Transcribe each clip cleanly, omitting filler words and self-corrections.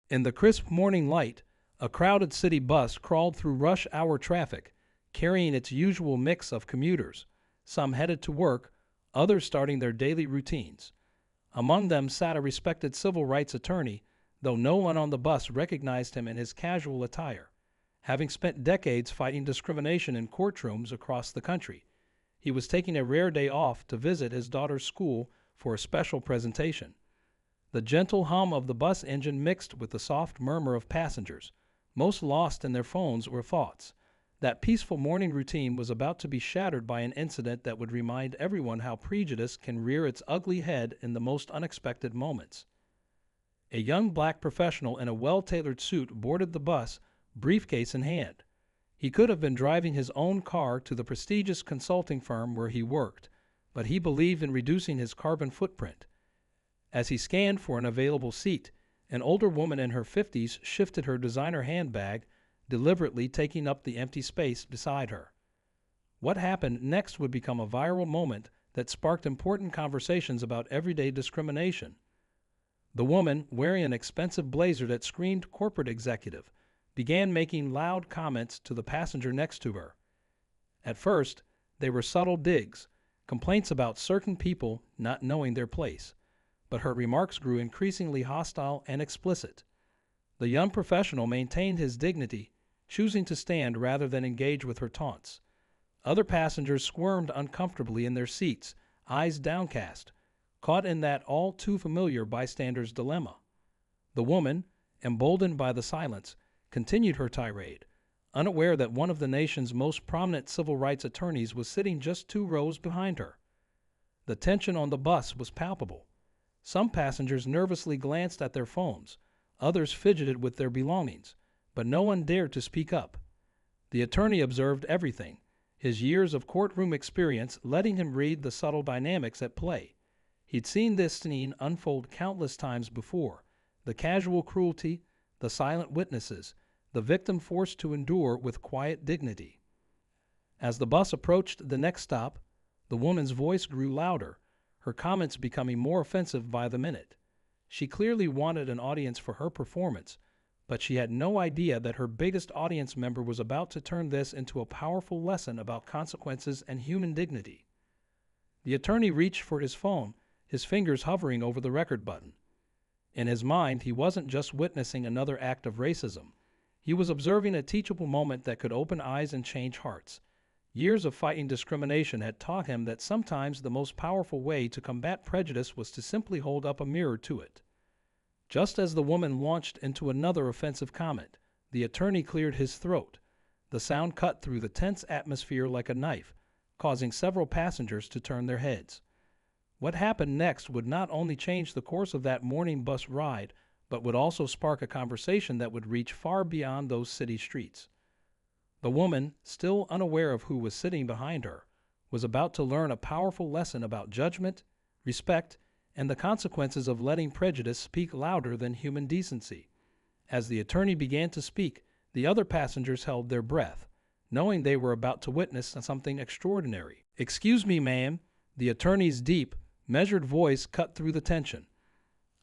In the crisp morning light, a crowded city bus crawled through rush hour traffic, carrying its usual mix of commuters, some headed to work, others starting their daily routines. Among them sat a respected civil rights attorney, though no one on the bus recognized him in his casual attire. Having spent decades fighting discrimination in courtrooms across the country, he was taking a rare day off to visit his daughter's school for a special presentation. The gentle hum of the bus engine mixed with the soft murmur of passengers, most lost in their phones or thoughts. That peaceful morning routine was about to be shattered by an incident that would remind everyone how prejudice can rear its ugly head in the most unexpected moments. A young black professional in a well-tailored suit boarded the bus, briefcase in hand. He could have been driving his own car to the prestigious consulting firm where he worked, but he believed in reducing his carbon footprint. As he scanned for an available seat, an older woman in her 50s shifted her designer handbag, deliberately taking up the empty space beside her. What happened next would become a viral moment that sparked important conversations about everyday discrimination. The woman, wearing an expensive blazer that screamed corporate executive, began making loud comments to the passenger next to her. At first, they were subtle digs, complaints about certain people not knowing their place, but her remarks grew increasingly hostile and explicit. The young professional maintained his dignity, choosing to stand rather than engage with her taunts. Other passengers squirmed uncomfortably in their seats, eyes downcast, caught in that all too familiar bystander's dilemma. The woman, emboldened by the silence, continued her tirade, unaware that one of the nation's most prominent civil rights attorneys was sitting just 2 rows behind her. The tension on the bus was palpable. Some passengers nervously glanced at their phones, others fidgeted with their belongings, but no one dared to speak up. The attorney observed everything, his years of courtroom experience letting him read the subtle dynamics at play. He'd seen this scene unfold countless times before: the casual cruelty, the silent witnesses, the victim forced to endure with quiet dignity. As the bus approached the next stop, the woman's voice grew louder, her comments becoming more offensive by the minute. She clearly wanted an audience for her performance, but she had no idea that her biggest audience member was about to turn this into a powerful lesson about consequences and human dignity. The attorney reached for his phone, his fingers hovering over the record button. In his mind, he wasn't just witnessing another act of racism. He was observing a teachable moment that could open eyes and change hearts. Years of fighting discrimination had taught him that sometimes the most powerful way to combat prejudice was to simply hold up a mirror to it. Just as the woman launched into another offensive comment, the attorney cleared his throat. The sound cut through the tense atmosphere like a knife, causing several passengers to turn their heads. What happened next would not only change the course of that morning bus ride, but would also spark a conversation that would reach far beyond those city streets. The woman, still unaware of who was sitting behind her, was about to learn a powerful lesson about judgment, respect, and the consequences of letting prejudice speak louder than human decency. As the attorney began to speak, the other passengers held their breath, knowing they were about to witness something extraordinary. "Excuse me, ma'am," the attorney's deep, measured voice cut through the tension.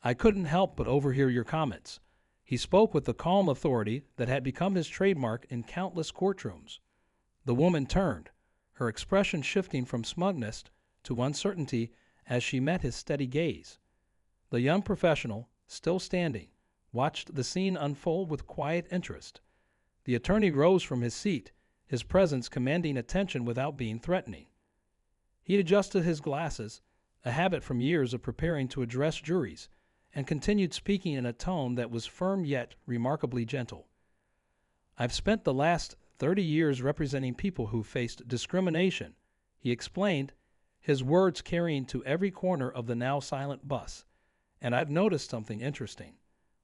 "I couldn't help but overhear your comments." He spoke with the calm authority that had become his trademark in countless courtrooms. The woman turned, her expression shifting from smugness to uncertainty as she met his steady gaze. The young professional, still standing, watched the scene unfold with quiet interest. The attorney rose from his seat, his presence commanding attention without being threatening. He adjusted his glasses, a habit from years of preparing to address juries, and continued speaking in a tone that was firm yet remarkably gentle. "I've spent the last 30 years representing people who faced discrimination," he explained, his words carrying to every corner of the now silent bus. "And I've noticed something interesting.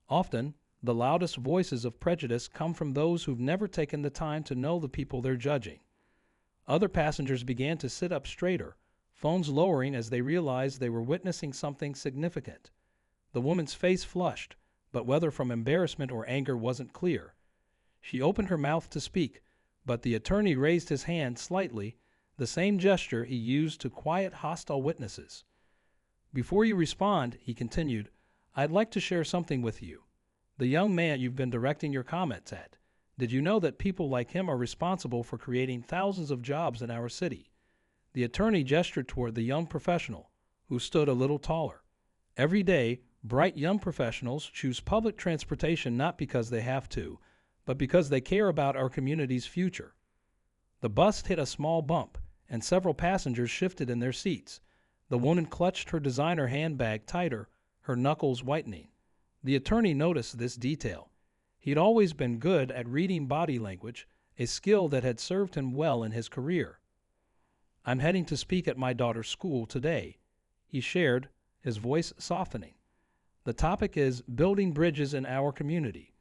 Often, the loudest voices of prejudice come from those who've never taken the time to know the people they're judging." Other passengers began to sit up straighter, phones lowering as they realized they were witnessing something significant. The woman's face flushed, but whether from embarrassment or anger wasn't clear. She opened her mouth to speak, but the attorney raised his hand slightly, the same gesture he used to quiet hostile witnesses. "Before you respond," he continued, "I'd like to share something with you. The young man you've been directing your comments at. Did you know that people like him are responsible for creating thousands of jobs in our city? The attorney gestured toward the young professional, who stood a little taller. Every day, bright young professionals choose public transportation not because they have to, but because they care about our community's future. The bus hit a small bump, and several passengers shifted in their seats. The woman clutched her designer handbag tighter, her knuckles whitening. The attorney noticed this detail. He'd always been good at reading body language, a skill that had served him well in his career. "I'm heading to speak at my daughter's school today," he shared, his voice softening. "The topic is building bridges in our community.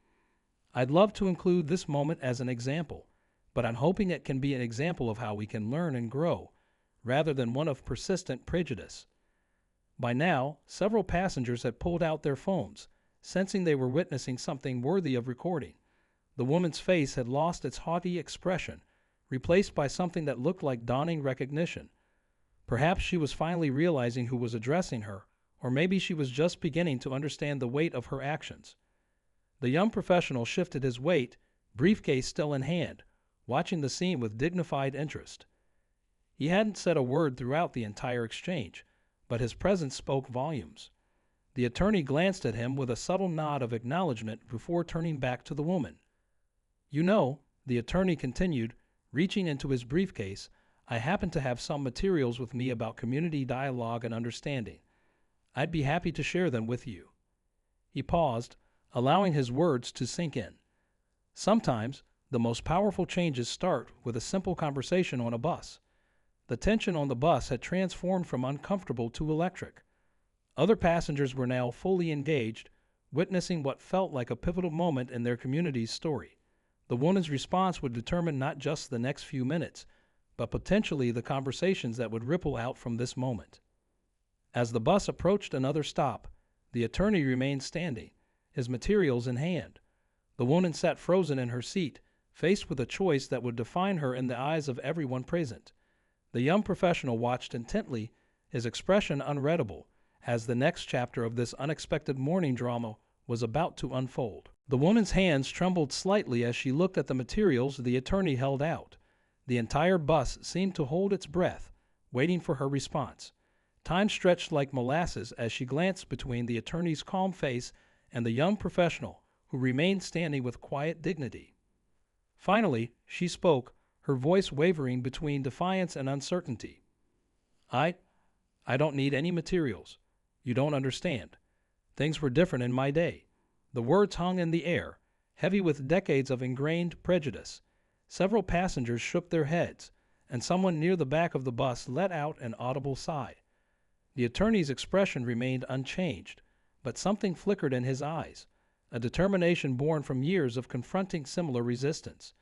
I'd love to include this moment as an example, but I'm hoping it can be an example of how we can learn and grow, rather than one of persistent prejudice." By now, several passengers had pulled out their phones, sensing they were witnessing something worthy of recording. The woman's face had lost its haughty expression, replaced by something that looked like dawning recognition. Perhaps she was finally realizing who was addressing her, or maybe she was just beginning to understand the weight of her actions. The young professional shifted his weight, briefcase still in hand, watching the scene with dignified interest. He hadn't said a word throughout the entire exchange, but his presence spoke volumes. The attorney glanced at him with a subtle nod of acknowledgement before turning back to the woman. "You know," the attorney continued, reaching into his briefcase, "I happen to have some materials with me about community dialogue and understanding. I'd be happy to share them with you." He paused, allowing his words to sink in. Sometimes, the most powerful changes start with a simple conversation on a bus. The tension on the bus had transformed from uncomfortable to electric. Other passengers were now fully engaged, witnessing what felt like a pivotal moment in their community's story. The woman's response would determine not just the next few minutes, but potentially the conversations that would ripple out from this moment. As the bus approached another stop, the attorney remained standing, his materials in hand. The woman sat frozen in her seat, faced with a choice that would define her in the eyes of everyone present. The young professional watched intently, his expression unreadable, as the next chapter of this unexpected morning drama was about to unfold. The woman's hands trembled slightly as she looked at the materials the attorney held out. The entire bus seemed to hold its breath, waiting for her response. Time stretched like molasses as she glanced between the attorney's calm face and the young professional, who remained standing with quiet dignity. Finally, she spoke, her voice wavering between defiance and uncertainty. I don't need any materials. You don't understand. Things were different in my day." The words hung in the air, heavy with decades of ingrained prejudice. Several passengers shook their heads, and someone near the back of the bus let out an audible sigh. The attorney's expression remained unchanged, but something flickered in his eyes, a determination born from years of confronting similar resistance.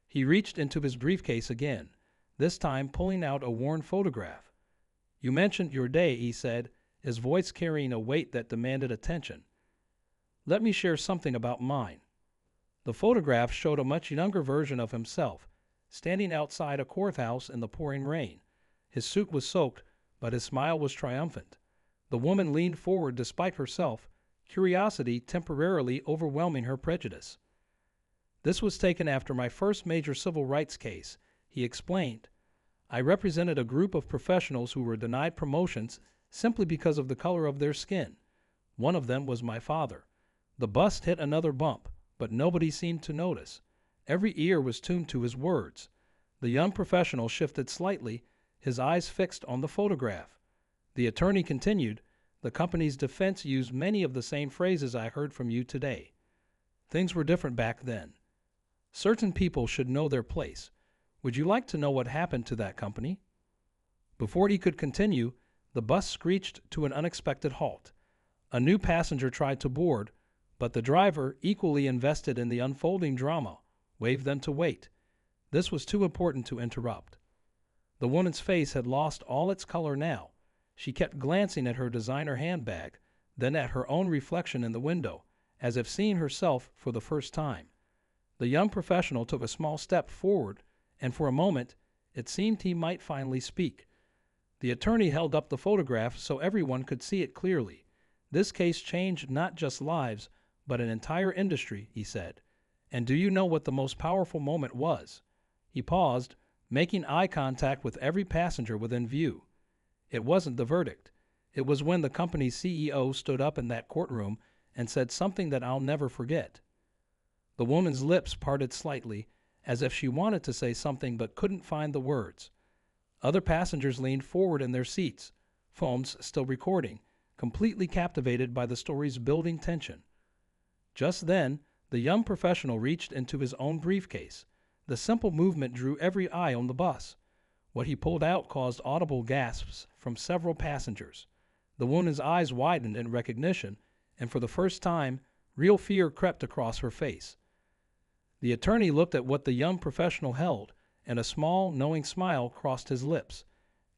He reached into his briefcase again, this time pulling out a worn photograph. "You mentioned your day," he said, his voice carrying a weight that demanded attention. "Let me share something about mine." The photograph showed a much younger version of himself, standing outside a courthouse in the pouring rain. His suit was soaked, but his smile was triumphant. The woman leaned forward despite herself, curiosity temporarily overwhelming her prejudice. "This was taken after my first major civil rights case," he explained. "I represented a group of professionals who were denied promotions simply because of the color of their skin. One of them was my father. The bus hit another bump, but nobody seemed to notice. Every ear was tuned to his words." The young professional shifted slightly, his eyes fixed on the photograph. The attorney continued, "The company's defense used many of the same phrases I heard from you today. Things were different back then. Certain people should know their place. Would you like to know what happened to that company?" Before he could continue, the bus screeched to an unexpected halt. A new passenger tried to board, but the driver, equally invested in the unfolding drama, waved them to wait. This was too important to interrupt. The woman's face had lost all its color now. She kept glancing at her designer handbag, then at her own reflection in the window, as if seeing herself for the first time. The young professional took a small step forward, and for a moment, it seemed he might finally speak. The attorney held up the photograph so everyone could see it clearly. This case changed not just lives, but an entire industry, he said. And do you know what the most powerful moment was? He paused, making eye contact with every passenger within view. It wasn't the verdict. It was when the company's CEO stood up in that courtroom and said something that I'll never forget. The woman's lips parted slightly, as if she wanted to say something but couldn't find the words. Other passengers leaned forward in their seats, phones still recording, completely captivated by the story's building tension. Just then, the young professional reached into his own briefcase. The simple movement drew every eye on the bus. What he pulled out caused audible gasps from several passengers. The woman's eyes widened in recognition, and for the first time, real fear crept across her face. The attorney looked at what the young professional held, and a small, knowing smile crossed his lips.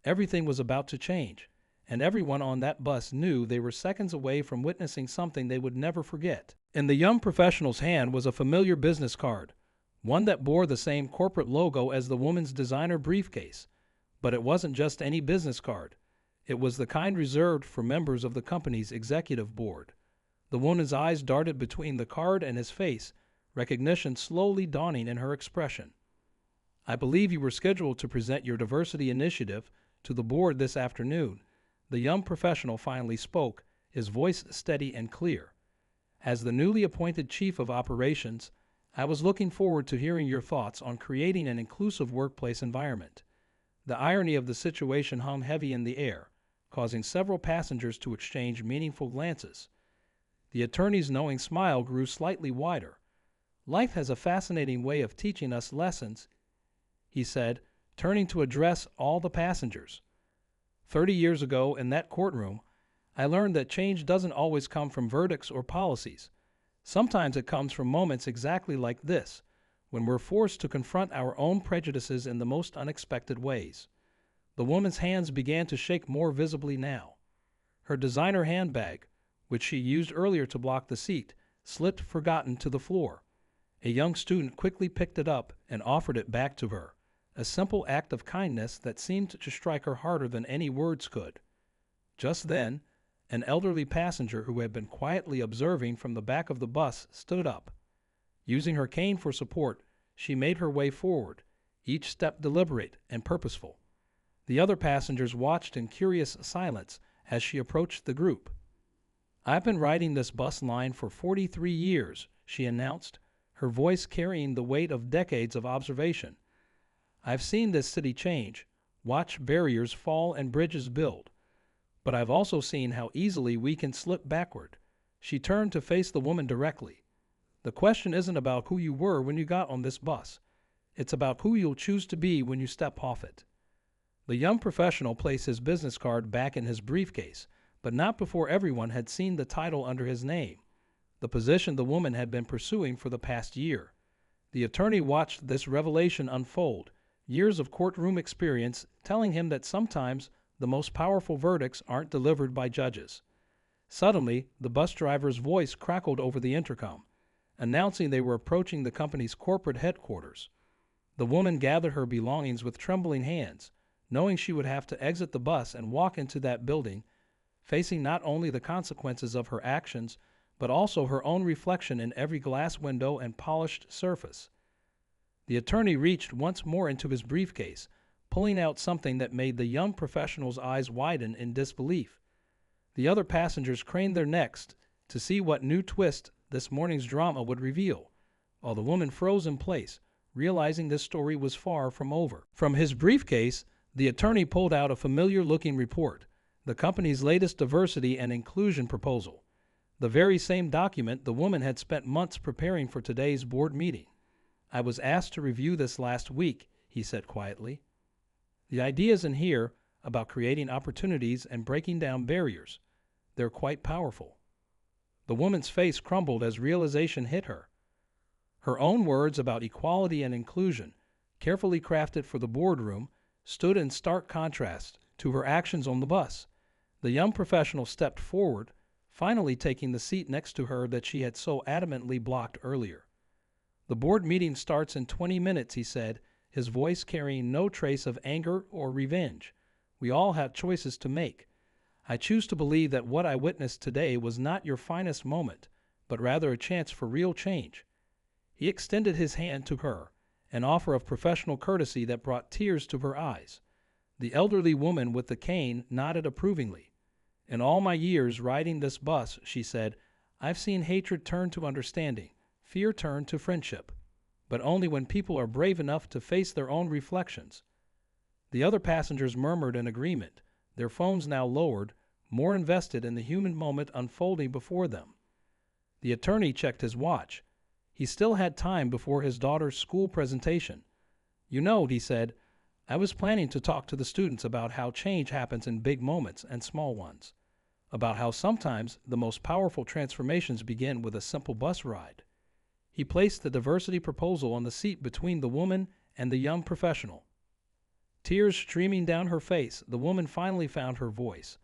Everything was about to change, and everyone on that bus knew they were seconds away from witnessing something they would never forget. In the young professional's hand was a familiar business card, one that bore the same corporate logo as the woman's designer briefcase. But it wasn't just any business card. It was the kind reserved for members of the company's executive board. The woman's eyes darted between the card and his face, recognition slowly dawning in her expression. I believe you were scheduled to present your diversity initiative to the board this afternoon. The young professional finally spoke, his voice steady and clear. As the newly appointed chief of operations, I was looking forward to hearing your thoughts on creating an inclusive workplace environment. The irony of the situation hung heavy in the air, causing several passengers to exchange meaningful glances. The attorney's knowing smile grew slightly wider. Life has a fascinating way of teaching us lessons, he said, turning to address all the passengers. 30 years ago, in that courtroom, I learned that change doesn't always come from verdicts or policies. Sometimes it comes from moments exactly like this, when we're forced to confront our own prejudices in the most unexpected ways. The woman's hands began to shake more visibly now. Her designer handbag, which she used earlier to block the seat, slipped forgotten to the floor. A young student quickly picked it up and offered it back to her, a simple act of kindness that seemed to strike her harder than any words could. Just then, an elderly passenger who had been quietly observing from the back of the bus stood up. Using her cane for support, she made her way forward, each step deliberate and purposeful. The other passengers watched in curious silence as she approached the group. "I've been riding this bus line for 43 years, she announced, her voice carrying the weight of decades of observation. I've seen this city change, watched barriers fall and bridges build. But I've also seen how easily we can slip backward." She turned to face the woman directly. "The question isn't about who you were when you got on this bus. It's about who you'll choose to be when you step off it." The young professional placed his business card back in his briefcase, but not before everyone had seen the title under his name, the position the woman had been pursuing for the past year. The attorney watched this revelation unfold, years of courtroom experience telling him that sometimes the most powerful verdicts aren't delivered by judges. Suddenly, the bus driver's voice crackled over the intercom, announcing they were approaching the company's corporate headquarters. The woman gathered her belongings with trembling hands, knowing she would have to exit the bus and walk into that building, facing not only the consequences of her actions, but also her own reflection in every glass window and polished surface. The attorney reached once more into his briefcase, pulling out something that made the young professional's eyes widen in disbelief. The other passengers craned their necks to see what new twist this morning's drama would reveal, while the woman froze in place, realizing this story was far from over. From his briefcase, the attorney pulled out a familiar-looking report, the company's latest diversity and inclusion proposal, the very same document the woman had spent months preparing for today's board meeting. "I was asked to review this last week," he said quietly. "The ideas in here about creating opportunities and breaking down barriers, they're quite powerful." The woman's face crumbled as realization hit her. Her own words about equality and inclusion, carefully crafted for the boardroom, stood in stark contrast to her actions on the bus. The young professional stepped forward, finally taking the seat next to her that she had so adamantly blocked earlier. "The board meeting starts in 20 minutes, he said, his voice carrying no trace of anger or revenge. "We all have choices to make. I choose to believe that what I witnessed today was not your finest moment, but rather a chance for real change. He extended his hand to her, an offer of professional courtesy that brought tears to her eyes. The elderly woman with the cane nodded approvingly. In all my years riding this bus, she said, I've seen hatred turn to understanding, fear turn to friendship, but only when people are brave enough to face their own reflections. The other passengers murmured in agreement, their phones now lowered, more invested in the human moment unfolding before them. The attorney checked his watch. He still had time before his daughter's school presentation. You know, he said, I was planning to talk to the students about how change happens in big moments and small ones, about how sometimes the most powerful transformations begin with a simple bus ride. He placed the diversity proposal on the seat between the woman and the young professional. Tears streaming down her face, the woman finally found her voice.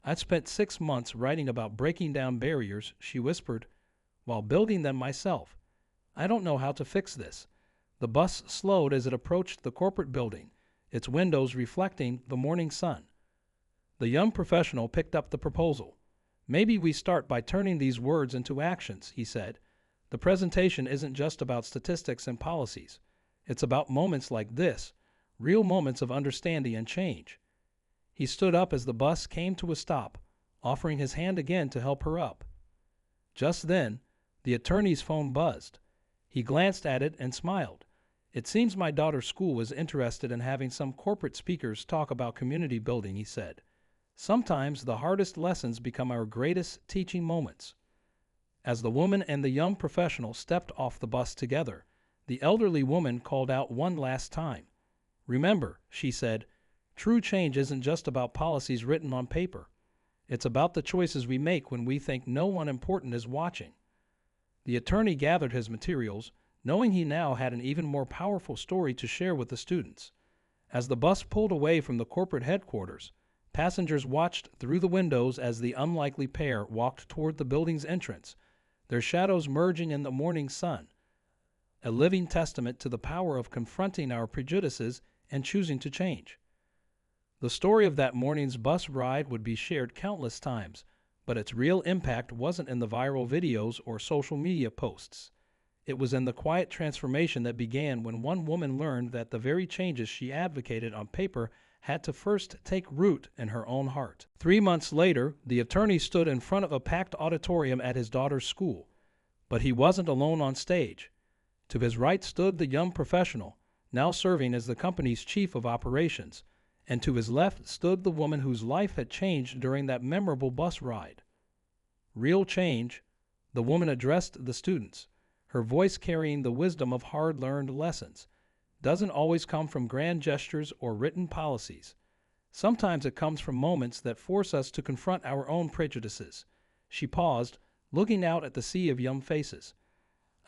I'd spent 6 months writing about breaking down barriers, she whispered, while building them myself. I don't know how to fix this. The bus slowed as it approached the corporate building, its windows reflecting the morning sun. The young professional picked up the proposal. Maybe we start by turning these words into actions, he said. The presentation isn't just about statistics and policies. It's about moments like this, real moments of understanding and change. He stood up as the bus came to a stop, offering his hand again to help her up. Just then, the attorney's phone buzzed. He glanced at it and smiled. It seems my daughter's school is interested in having some corporate speakers talk about community building, he said. Sometimes the hardest lessons become our greatest teaching moments. As the woman and the young professional stepped off the bus together, the elderly woman called out one last time. Remember, she said, true change isn't just about policies written on paper. It's about the choices we make when we think no one important is watching. The attorney gathered his materials, knowing he now had an even more powerful story to share with the students. As the bus pulled away from the corporate headquarters, passengers watched through the windows as the unlikely pair walked toward the building's entrance, their shadows merging in the morning sun, a living testament to the power of confronting our prejudices and choosing to change. The story of that morning's bus ride would be shared countless times, but its real impact wasn't in the viral videos or social media posts. It was in the quiet transformation that began when one woman learned that the very changes she advocated on paper had to first take root in her own heart. 3 months later, the attorney stood in front of a packed auditorium at his daughter's school. But he wasn't alone on stage. To his right stood the young professional, now serving as the company's chief of operations, and to his left stood the woman whose life had changed during that memorable bus ride. Real change, the woman addressed the students, her voice carrying the wisdom of hard-learned lessons, doesn't always come from grand gestures or written policies. Sometimes it comes from moments that force us to confront our own prejudices. She paused, looking out at the sea of young faces.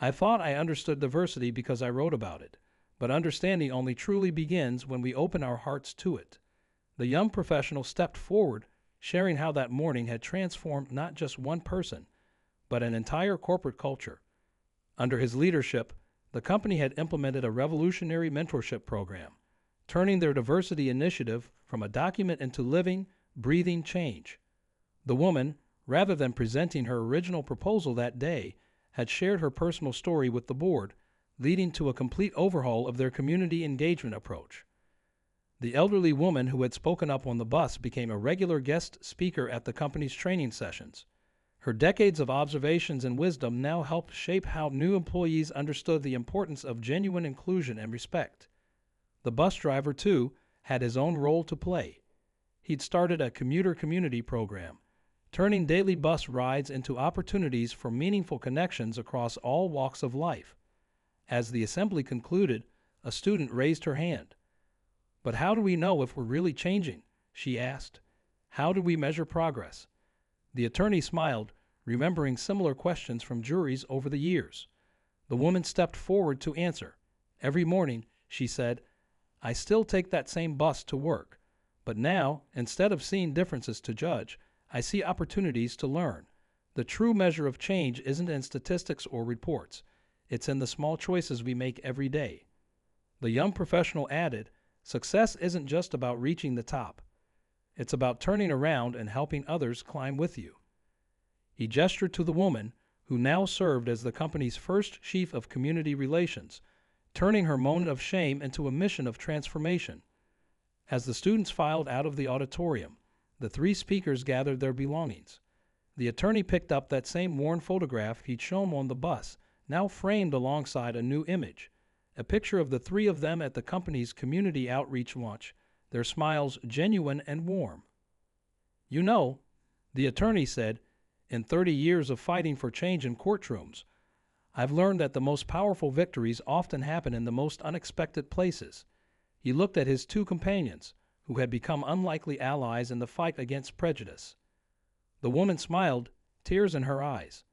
I thought I understood diversity because I wrote about it, but understanding only truly begins when we open our hearts to it. The young professional stepped forward, sharing how that morning had transformed not just one person, but an entire corporate culture. Under his leadership, the company had implemented a revolutionary mentorship program, turning their diversity initiative from a document into living, breathing change. The woman, rather than presenting her original proposal that day, had shared her personal story with the board, leading to a complete overhaul of their community engagement approach. The elderly woman who had spoken up on the bus became a regular guest speaker at the company's training sessions. Her decades of observations and wisdom now helped shape how new employees understood the importance of genuine inclusion and respect. The bus driver, too, had his own role to play. He'd started a commuter community program, turning daily bus rides into opportunities for meaningful connections across all walks of life. As the assembly concluded, a student raised her hand. But how do we know if we're really changing? She asked. How do we measure progress? The attorney smiled, remembering similar questions from juries over the years. The woman stepped forward to answer. Every morning, she said, I still take that same bus to work, but now, instead of seeing differences to judge, I see opportunities to learn. The true measure of change isn't in statistics or reports. It's in the small choices we make every day. The young professional added, success isn't just about reaching the top. It's about turning around and helping others climb with you. He gestured to the woman, who now served as the company's first chief of community relations, turning her moment of shame into a mission of transformation. As the students filed out of the auditorium, the three speakers gathered their belongings. The attorney picked up that same worn photograph he'd shown on the bus, now framed alongside a new image, a picture of the three of them at the company's community outreach launch, their smiles genuine and warm. "You know," the attorney said, "in 30 years of fighting for change in courtrooms, I've learned that the most powerful victories often happen in the most unexpected places." He looked at his two companions, who had become unlikely allies in the fight against prejudice. The woman smiled, tears in her eyes.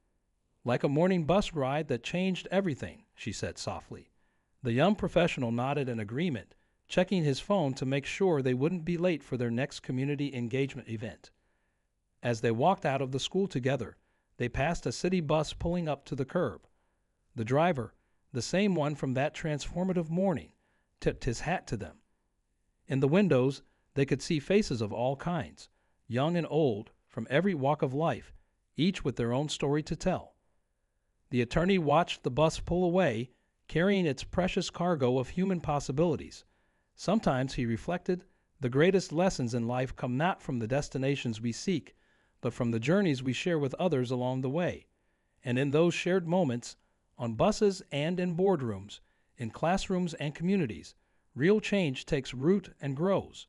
"Like a morning bus ride that changed everything," she said softly. The young professional nodded in agreement, checking his phone to make sure they wouldn't be late for their next community engagement event. As they walked out of the school together, they passed a city bus pulling up to the curb. The driver, the same one from that transformative morning, tipped his hat to them. In the windows, they could see faces of all kinds, young and old, from every walk of life, each with their own story to tell. The attorney watched the bus pull away, carrying its precious cargo of human possibilities. Sometimes, he reflected, the greatest lessons in life come not from the destinations we seek, but from the journeys we share with others along the way. And in those shared moments, on buses and in boardrooms, in classrooms and communities, real change takes root and grows.